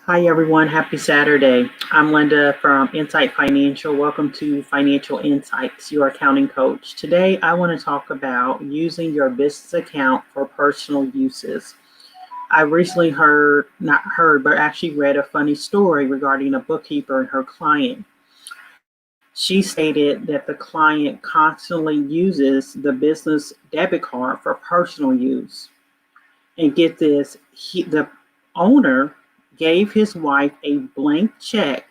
Hi, everyone. Happy Saturday. I'm Linda from Insight Financial. Welcome to Financial Insights, your accounting coach. Today, I want to talk about using your business account for personal uses. I recently not heard, but actually read a funny story regarding a bookkeeper and her client. She stated that the client constantly uses the business debit card for personal use. And get this, the owner gave his wife a blank check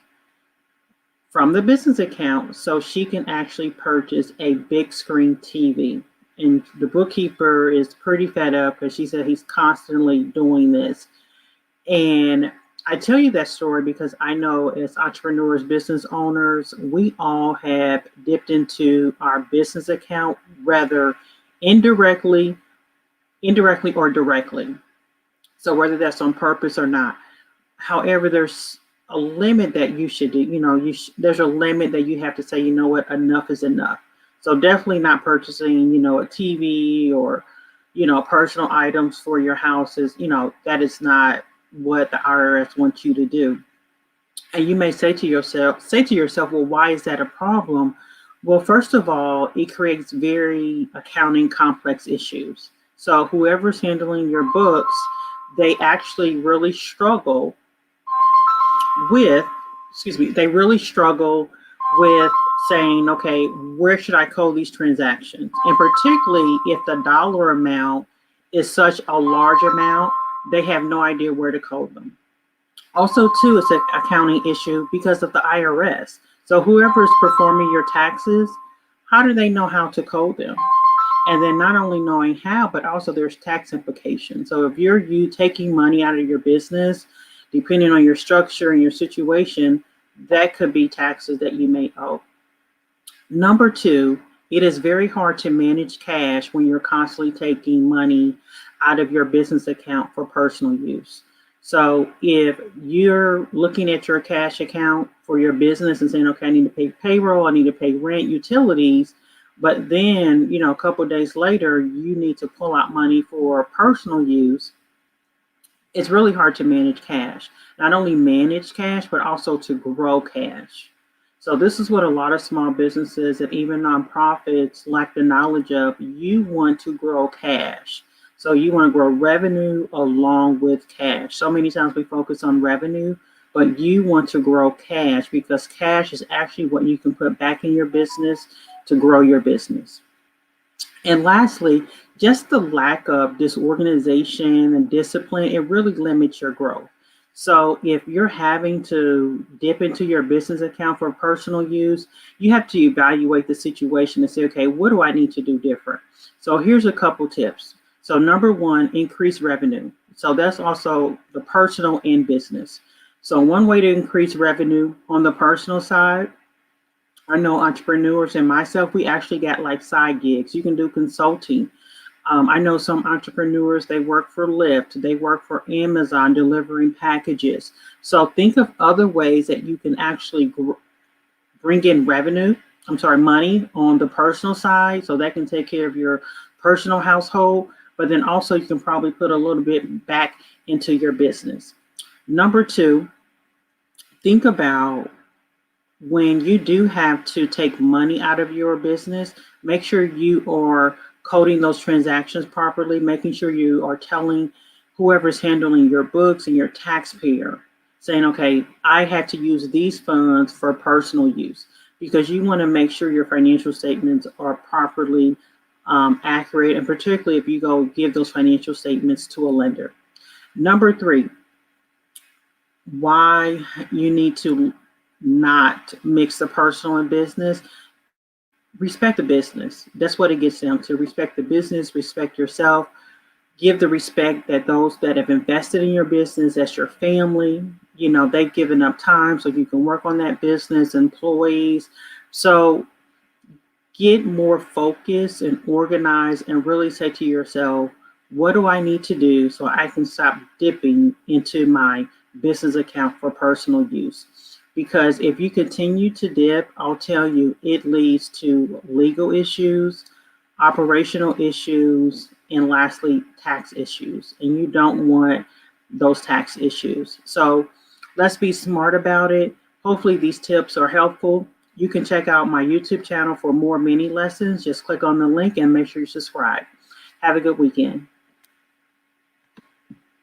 from the business account so she can actually purchase a big screen TV. And the bookkeeper is pretty fed up because she said he's constantly doing this. And I tell you that story because I know as entrepreneurs, business owners, we all have dipped into our business account, whether indirectly, indirectly or directly. So whether that's on purpose or not. However, there's a limit that you should do. There's a limit that you have to say, you know what, enough is enough. So definitely not purchasing, a TV or, personal items for your houses. That is not what the IRS wants you to do. And you may say to yourself, well, why is that a problem? Well, first of all, it creates very accounting complex issues. So whoever's handling your books, they actually really struggle with, they really struggle with saying, okay, where should I code these transactions? And particularly if the dollar amount is such a large amount, they have no idea where to code them. Also, too, it's an accounting issue because of the IRS. So whoever is performing your taxes, how do they know how to code them? And then not only knowing how, but also there's tax implications. So if you taking money out of your business, depending on your structure and your situation, that could be taxes that you may owe. Number two, it is very hard to manage cash when you're constantly taking money out of your business account for personal use. So if you're looking at your cash account for your business and saying, okay, I need to pay payroll, I need to pay rent, utilities, but then, a couple of days later, you need to pull out money for personal use, it's really hard to manage cash. Not only manage cash, but also to grow cash. So this is what a lot of small businesses and even nonprofits lack the knowledge of. You want to grow cash. So you want to grow revenue along with cash. So many times we focus on revenue, but you want to grow cash because cash is actually what you can put back in your business to grow your business. And lastly, just the lack of disorganization and discipline, it really limits your growth. So if you're having to dip into your business account for personal use, you have to evaluate the situation and say, okay, what do I need to do different? So here's a couple tips. So number one, increase revenue. So that's also the personal and business. So one way to increase revenue on the personal side, I know entrepreneurs and myself, we actually got like side gigs. You can do consulting. I know some entrepreneurs, they work for Lyft, they work for Amazon delivering packages. So think of other ways that you can actually bring in money on the personal side. So that can take care of your personal household, but then also you can probably put a little bit back into your business. Number two, think about when you do have to take money out of your business, make sure you are coding those transactions properly, making sure you are telling whoever's handling your books and your taxpayer, saying, okay, I had to use these funds for personal use, because you want to make sure your financial statements are properly accurate, and particularly if you go give those financial statements to a lender. Number three, why you need to not mix the personal and business. Respect the business. That's what it gets down to. Respect the business, respect yourself, give the respect that those that have invested in your business, that's your family, they've given up time so you can work on that business, employees. So get more focused and organized and really say to yourself, what do I need to do so I can stop dipping into my business account for personal use? Because if you continue to dip, I'll tell you, it leads to legal issues, operational issues, and lastly, tax issues. And you don't want those tax issues. So let's be smart about it. Hopefully these tips are helpful. You can check out my YouTube channel for more mini lessons. Just click on the link and make sure you subscribe. Have a good weekend.